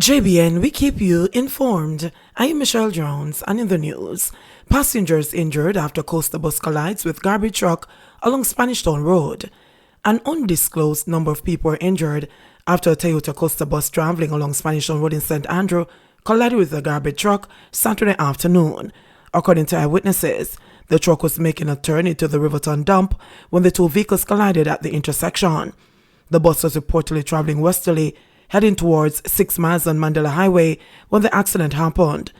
JBN, we keep you informed. I am Michelle Jones, and in the news, passengers injured after coaster bus collides with garbage truck along Spanish Town Road. An undisclosed number of people were injured after a Toyota coaster bus traveling along Spanish Town Road in St. Andrew collided with a garbage truck Saturday afternoon. According to eyewitnesses, the truck was making a turn into the Riverton dump when the two vehicles collided at the intersection. The bus was reportedly traveling westerly, heading towards 6 miles on Mandela Highway when the accident happened.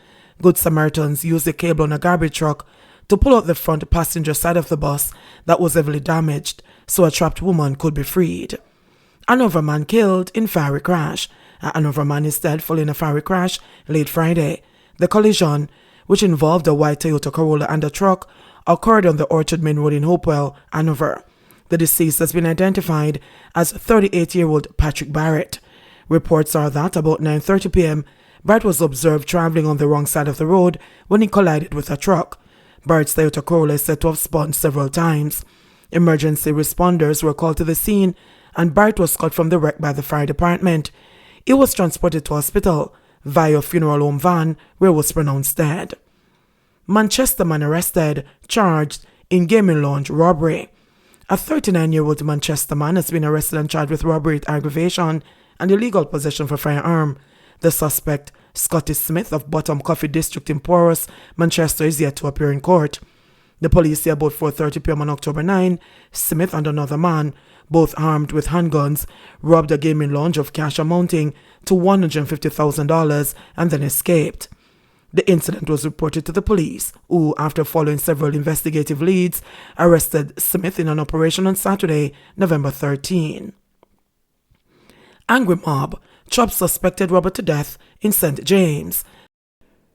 Good Samaritans used a cable on a garbage truck to pull out the front passenger side of the bus that was heavily damaged so a trapped woman could be freed. Another man killed in fiery crash. Another man is dead following a fiery crash late Friday. The collision, which involved a white Toyota Corolla and a truck, occurred on the Orchard Main Road in Hopewell, Hanover. The deceased has been identified as 38-year-old Patrick Barrett. Reports are that about 9:30 p.m., Barrett was observed traveling on the wrong side of the road when he collided with a truck. Barrett's Toyota Corolla is said to have spun several times. Emergency responders were called to the scene, and Barrett was caught from the wreck by the fire department. He was transported to hospital via a funeral home van where he was pronounced dead. Manchester man arrested, charged in gaming lounge robbery. A 39-year-old Manchester man has been arrested and charged with robbery with aggravation and illegal possession for firearm. The suspect, Scotty Smith of Bottom Coffee District in Porus, Manchester, is yet to appear in court. The police say about 4:30 p.m. on October 9, Smith and another man, both armed with handguns, robbed a gaming lounge of cash amounting to $150,000 and then escaped. The incident was reported to the police, who, after following several investigative leads, arrested Smith in an operation on Saturday, November 13. Angry mob chopped suspected robber to death in St. James.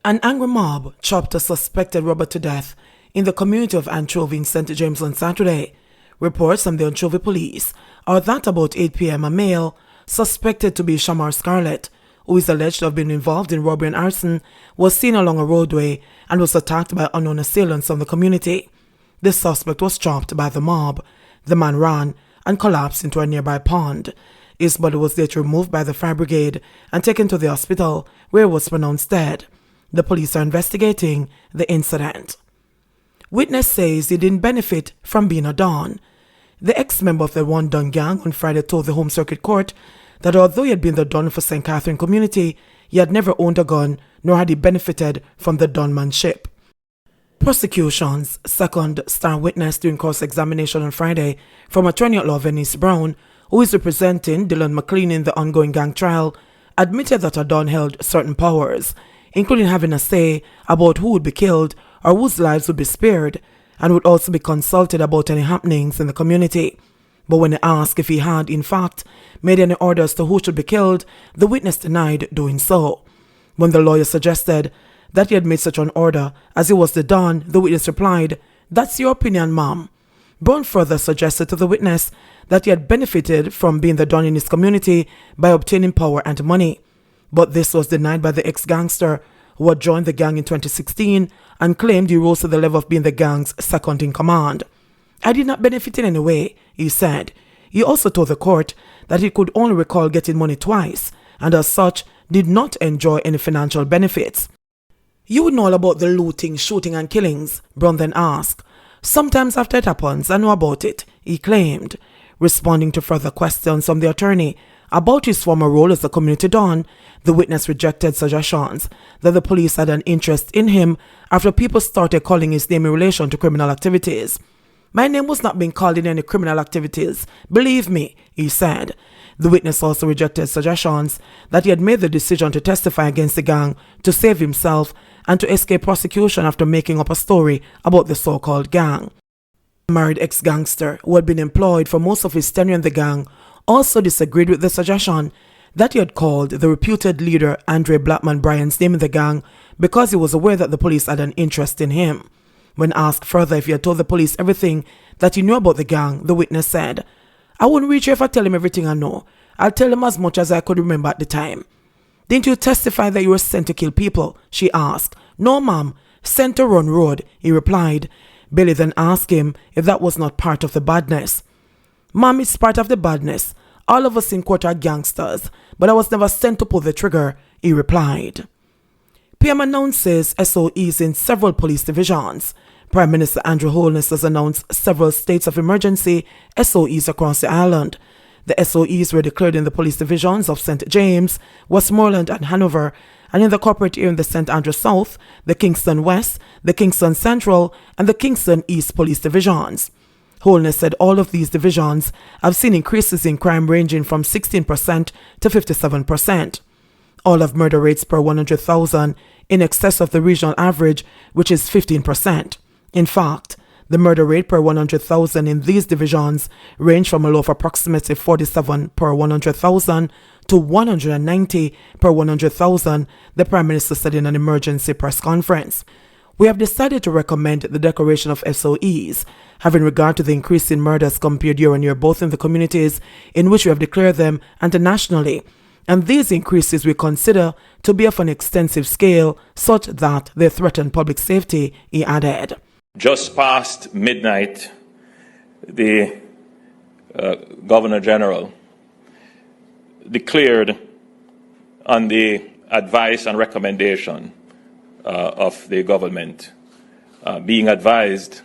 An angry mob chopped a suspected robber to death in the community of Anchovy in St. James on Saturday. Reports from the Anchovy police are that about 8 p.m. a male, suspected to be Shamar Scarlett, who is alleged to have been involved in robbery and arson, was seen along a roadway and was attacked by unknown assailants from the community. The suspect was chopped by the mob. The man ran and collapsed into a nearby pond. His body was later removed by the fire brigade and taken to the hospital, where he was pronounced dead. The police are investigating the incident. Witness says he didn't benefit from being a Don. The ex-member of the One Don gang on Friday told the Home Circuit Court that although he had been the Don for St. Catherine community, he had never owned a gun, nor had he benefited from the Donmanship. Prosecution's second star witness during cross-examination on Friday from attorney-at-law Venice Brown, who is representing Dylan McLean in the ongoing gang trial, admitted that a Don held certain powers, including having a say about who would be killed or whose lives would be spared, and would also be consulted about any happenings in the community. But when asked if he had, in fact, made any orders to who should be killed, the witness denied doing so. When the lawyer suggested that he had made such an order as he was the Don, the witness replied, "That's your opinion, ma'am." Brown further suggested to the witness that he had benefited from being the Don in his community by obtaining power and money. But this was denied by the ex-gangster, who had joined the gang in 2016 and claimed he rose to the level of being the gang's second in command. "I did not benefit in any way," he said. He also told the court that he could only recall getting money twice, and as such did not enjoy any financial benefits. "You would know all about the looting, shooting and killings?" Brown then asked. "Sometimes after it happens, I know about it," he claimed. Responding to further questions from the attorney about his former role as a community Don, the witness rejected suggestions that the police had an interest in him after people started calling his name in relation to criminal activities. "My name was not being called in any criminal activities, believe me," he said. The witness also rejected suggestions that he had made the decision to testify against the gang to save himself and to escape prosecution after making up a story about the so-called gang. The married ex-gangster, who had been employed for most of his tenure in the gang, also disagreed with the suggestion that he had called the reputed leader Andre Blackman Bryan's name in the gang because he was aware that the police had an interest in him. When asked further if he had told the police everything that he knew about the gang, the witness said, "I wouldn't reach you if I tell him everything I know. I'll tell him as much as I could remember at the time." "Didn't you testify that you were sent to kill people?" she asked. "No, ma'am, sent to run road," he replied. Billy then asked him if that was not part of the badness. "Ma'am, it's part of the badness. All of us in court are gangsters, but I was never sent to pull the trigger, he replied. PM announces SOEs in several police divisions. Prime Minister Andrew Holness has announced several states of emergency SOEs across the island. The SOEs were declared in the police divisions of St. James, Westmoreland and Hanover, and in the corporate area in the St. Andrew South, the Kingston West, the Kingston Central, and the Kingston East police divisions. Holness said all of these divisions have seen increases in crime ranging from 16% to 57%. All have murder rates per 100,000 in excess of the regional average, which is 15%. In fact, the murder rate per 100,000 in these divisions range from a low of approximately 47 per 100,000 to 190 per 100,000, the Prime Minister said in an emergency press conference. We have decided to recommend the declaration of SOEs, having regard to the increase in murders compared year on year both in the communities in which we have declared them and nationally. And these increases we consider to be of an extensive scale such that they threaten public safety, he added. Just past midnight, the Governor General declared on the advice and recommendation of the government, being advised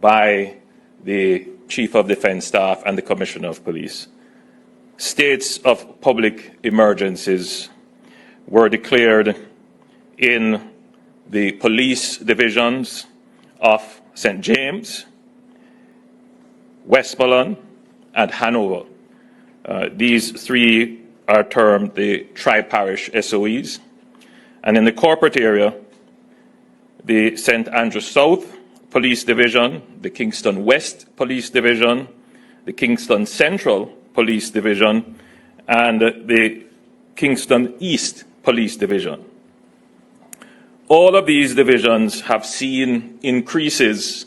by the Chief of Defense Staff and the Commissioner of Police. States of public emergencies were declared in the police divisions of St. James, Westmoreland, and Hanover. These three are termed the tri-parish SOEs. And in the corporate area, the St. Andrew South Police Division, the Kingston West Police Division, the Kingston Central Police Division, and the Kingston East Police Division. All of these divisions have seen increases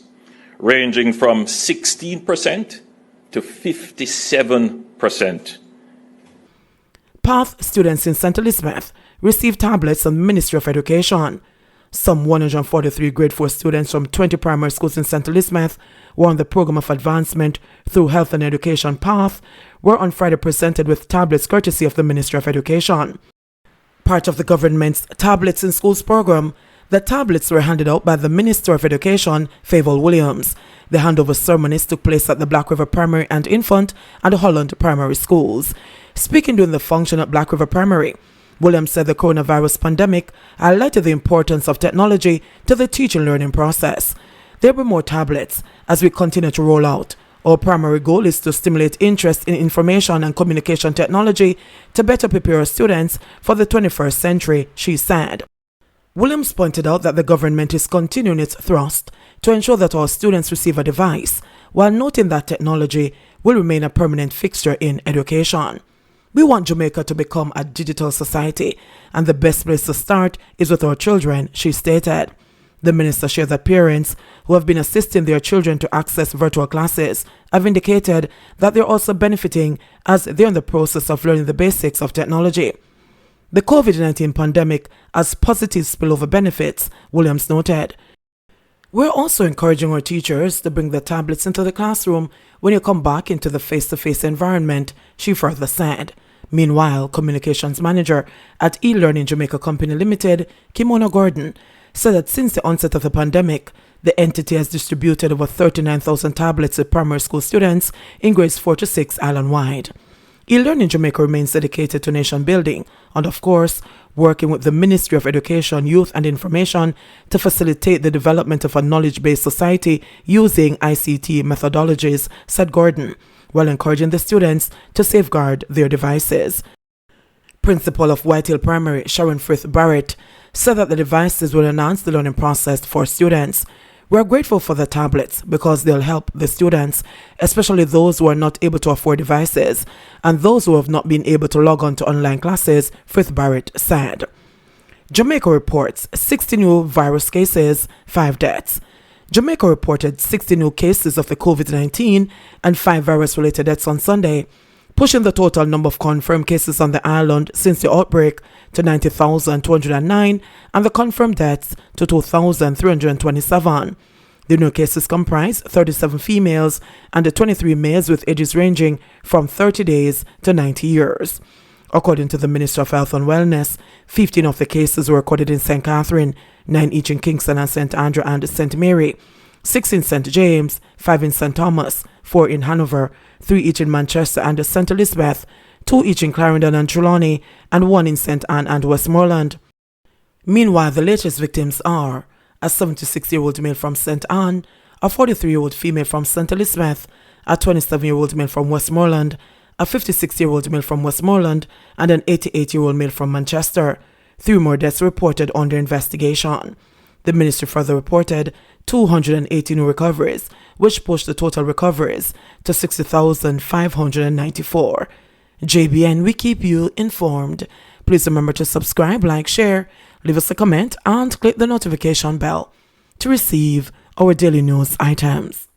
ranging from 16% to 57%. PATH students in St. Elizabeth received tablets from the Ministry of Education. Some 143 grade 4 students from 20 primary schools in St. Elizabeth were on the Program of Advancement through Health and Education PATH were on Friday presented with tablets courtesy of the Ministry of Education. Part of the government's Tablets in Schools program, the tablets were handed out by the Minister of Education, Favour Williams. The handover ceremonies took place at the Black River Primary and Infant and the Holland Primary Schools. Speaking during the function at Black River Primary, Williams said the coronavirus pandemic highlighted the importance of technology to the teaching learning process. There will be more tablets as we continue to roll out. Our primary goal is to stimulate interest in information and communication technology to better prepare our students for the 21st century, she said. Williams pointed out that the government is continuing its thrust to ensure that our students receive a device, while noting that technology will remain a permanent fixture in education. We want Jamaica to become a digital society, and the best place to start is with our children, she stated. The minister shared that parents who have been assisting their children to access virtual classes have indicated that they're also benefiting as they're in the process of learning the basics of technology. The COVID-19 pandemic has positive spillover benefits, Williams noted. We're also encouraging our teachers to bring the tablets into the classroom when you come back into the face-to-face environment, she further said. Meanwhile, communications manager at eLearning Jamaica Company Limited, Kimona Gordon, said that since the onset of the pandemic, the entity has distributed over 39,000 tablets to primary school students in grades 4 to 6 island-wide. eLearning Jamaica remains dedicated to nation building and, of course, working with the Ministry of Education, Youth and Information to facilitate the development of a knowledge-based society using ICT methodologies, said Gordon, while encouraging the students to safeguard their devices. Principal of Whitehill Primary, Sharon Frith Barrett, said that the devices will enhance the learning process for students. We are grateful for the tablets because they'll help the students, especially those who are not able to afford devices and those who have not been able to log on to online classes, Frith Barrett said. Jamaica reports 60 new virus cases, 5 deaths. Jamaica reported 60 new cases of the COVID-19 and 5 virus-related deaths on Sunday, pushing the total number of confirmed cases on the island since the outbreak to 90,209 and the confirmed deaths to 2,327. The new cases comprise 37 females and 23 males with ages ranging from 30 days to 90 years. According to the Minister of Health and Wellness, 15 of the cases were recorded in St. Catherine, 9 each in Kingston and St. Andrew and St. Mary, 6 in St. James, 5 in St. Thomas, 4 in Hanover, 3 each in Manchester and St. Elizabeth, 2 each in Clarendon and Trelawney, and 1 in St. Anne and Westmoreland. Meanwhile, the latest victims are a 76-year-old male from St. Anne, a 43-year-old female from St. Elizabeth, a 27-year-old male from Westmoreland, a 56-year-old male from Westmoreland, and an 88-year-old male from Manchester. 3 more deaths reported under investigation. The ministry further reported 280 new recoveries, which pushed the total recoveries to 60,594. JBN, we keep you informed. Please remember to subscribe, like, share, leave us a comment, and click the notification bell to receive our daily news items.